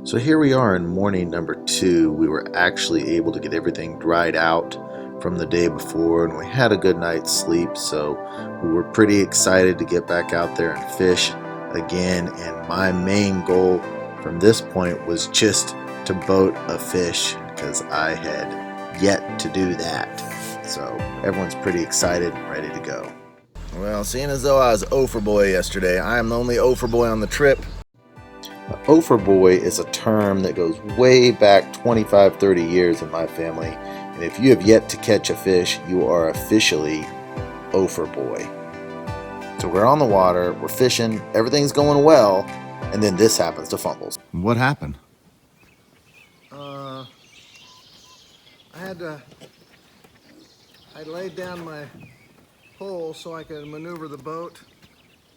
So here we are in morning number 2. We were actually able to get everything dried out from the day before, and we had a good night's sleep, so we were pretty excited to get back out there and fish again. And my main goal from this point was just to boat a fish, because I had yet to do that. So everyone's pretty excited and ready to go. Well, seeing as though I was Ophir boy yesterday, I am the only Ophir boy on the trip. Ophir boy is a term that goes way back 25-30 years in my family, and if you have yet to catch a fish, you are officially Ophir boy. So we're on the water, we're fishing, everything's going well, and then this happens to Fumbles. What happened? I laid down my pole so I could maneuver the boat,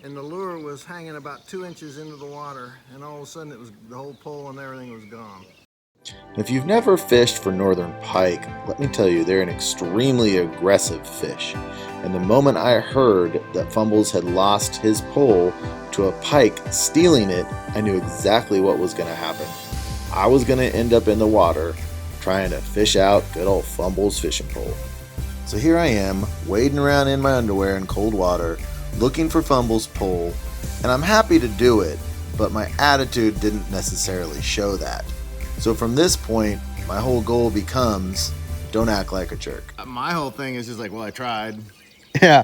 and the lure was hanging about 2 inches into the water, and all of a sudden it was the whole pole and everything was gone. If you've never fished for northern pike, let me tell you, they're an extremely aggressive fish. And the moment I heard that Fumbles had lost his pole to a pike stealing it, I knew exactly what was going to happen. I was going to end up in the water trying to fish out good old Fumbles' fishing pole. So here I am, wading around in my underwear in cold water, looking for Fumbles' pole, and I'm happy to do it, but my attitude didn't necessarily show that. So from this point, my whole goal becomes, don't act like a jerk. My whole thing is just like, well, I tried. Yeah.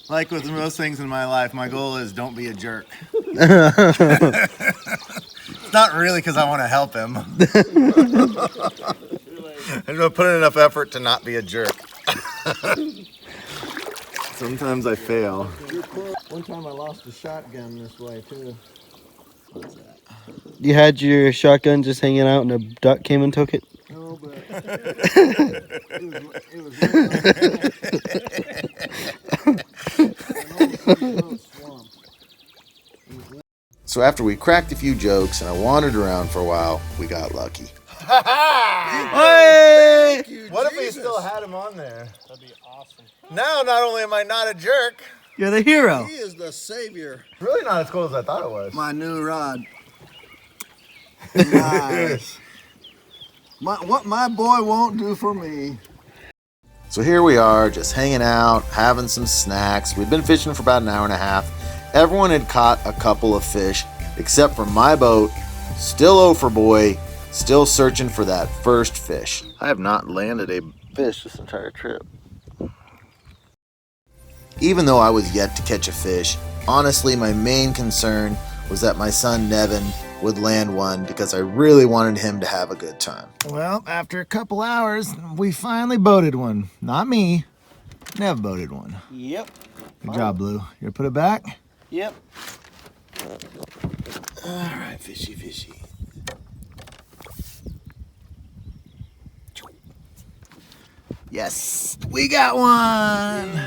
Like with most things in my life, my goal is don't be a jerk. It's not really because I want to help him. I'm going to put in enough effort to not be a jerk. Sometimes I fail. One time I lost a shotgun this way too. You had your shotgun just hanging out and a duck came and took it? No, but it was swamp. So after we cracked a few jokes and I wandered around for a while, we got lucky. Hey! What if we still had him on there? That'd be awesome. Now, not only am I not a jerk, You're the hero. He is the savior. really not as cool as I thought it was. My new rod. Nice. What my boy won't do for me. So here we are, just hanging out, having some snacks. We'd been fishing for about an hour and a half. Everyone had caught a couple of fish, except for my boat, still Ophir boy, still searching for that first fish. I have not landed a fish this entire trip. Even though I was yet to catch a fish, honestly my main concern was that my son Nevin would land one, because I really wanted him to have a good time. Well, after a couple hours, we finally boated one. Not me. Nev boated one. Yep. Good job, Blue. You gonna put it back? Yep. All right, fishy, fishy. Yes, we got one.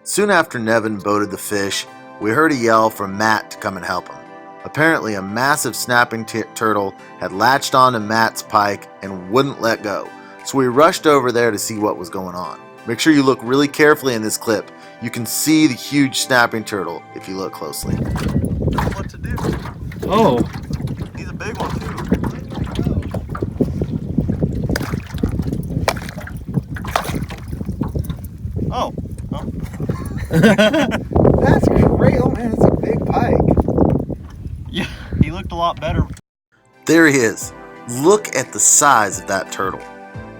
Soon after Nevin boated the fish, we heard a yell from Matt to come and help him. Apparently, a massive snapping turtle had latched onto Matt's pike and wouldn't let go. So we rushed over there to see what was going on. Make sure you look really carefully in this clip. You can see the huge snapping turtle if you look closely. What to do? Oh. He's a big one too. Oh. That's great. Oh man, it's a big pike. Yeah, he looked a lot better. There he is. Look at the size of that turtle.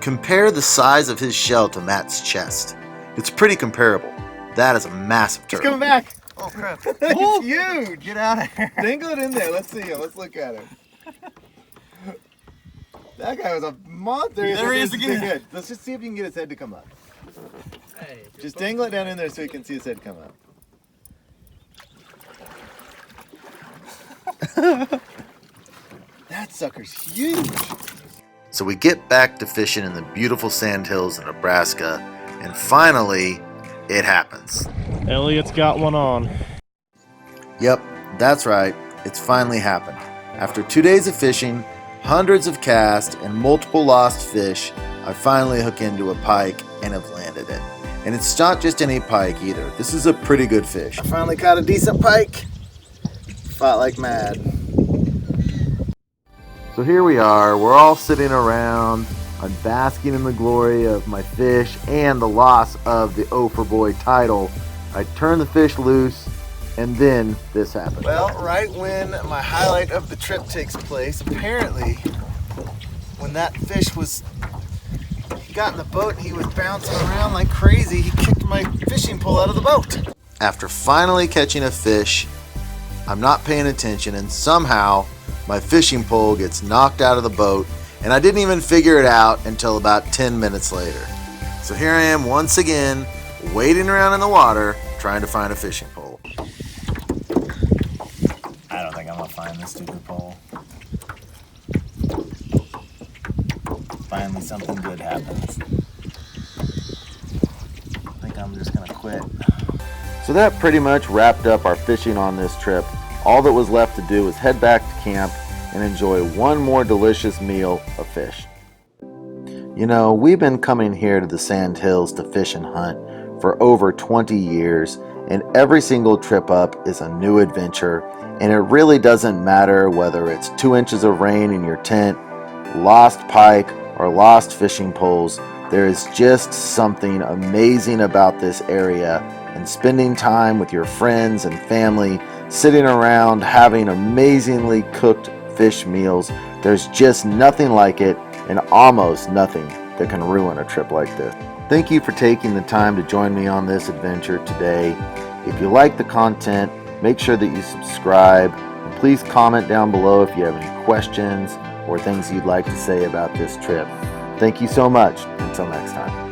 Compare the size of his shell to Matt's chest. It's pretty comparable. That is a massive He's turtle. coming back. Oh crap. He's huge. Get out of here. Dangle it in there. Let's see him. Let's look at him. That guy was a monster. There he is again. Good. Let's just see if you can get his head to come up. Just dangle it down in there so you can see his head come up. That sucker's huge. So we get back to fishing in the beautiful Sandhills of Nebraska, and finally, it happens. Elliot's got one on. Yep, that's right. It's finally happened. After 2 days of fishing, hundreds of casts, and multiple lost fish, I finally hook into a pike and have landed it. And it's not just any pike either. This is a pretty good fish. I finally caught a decent pike. Fought like mad. So here we are, we're all sitting around. I'm basking in the glory of my fish and the loss of the O for Boy title. I turn the fish loose, and then this happened. Well, right when my highlight of the trip takes place, apparently, when that fish got in the boat and he was bouncing around like crazy, he kicked my fishing pole out of the boat. After finally catching a fish, I'm not paying attention, and somehow my fishing pole gets knocked out of the boat, and I didn't even figure it out until about 10 minutes later. So here I am once again, wading around in the water, trying to find a fishing pole. I don't think I'm gonna find this stupid pole. Finally something good happens. I think I'm just gonna quit. So that pretty much wrapped up our fishing on this trip. All that was left to do was head back to camp and enjoy one more delicious meal of fish. You know, we've been coming here to the Sandhills to fish and hunt for over 20 years, and every single trip up is a new adventure, and it really doesn't matter whether it's 2 inches of rain in your tent, lost pike, or lost fishing poles. There is just something amazing about this area, and spending time with your friends and family, sitting around having amazingly cooked fish meals. There's just nothing like it, and almost nothing that can ruin a trip like this. Thank you for taking the time to join me on this adventure today. If you like the content, make sure that you subscribe, and please comment down below if you have any questions or things you'd like to say about this trip. Thank you so much. Until next time.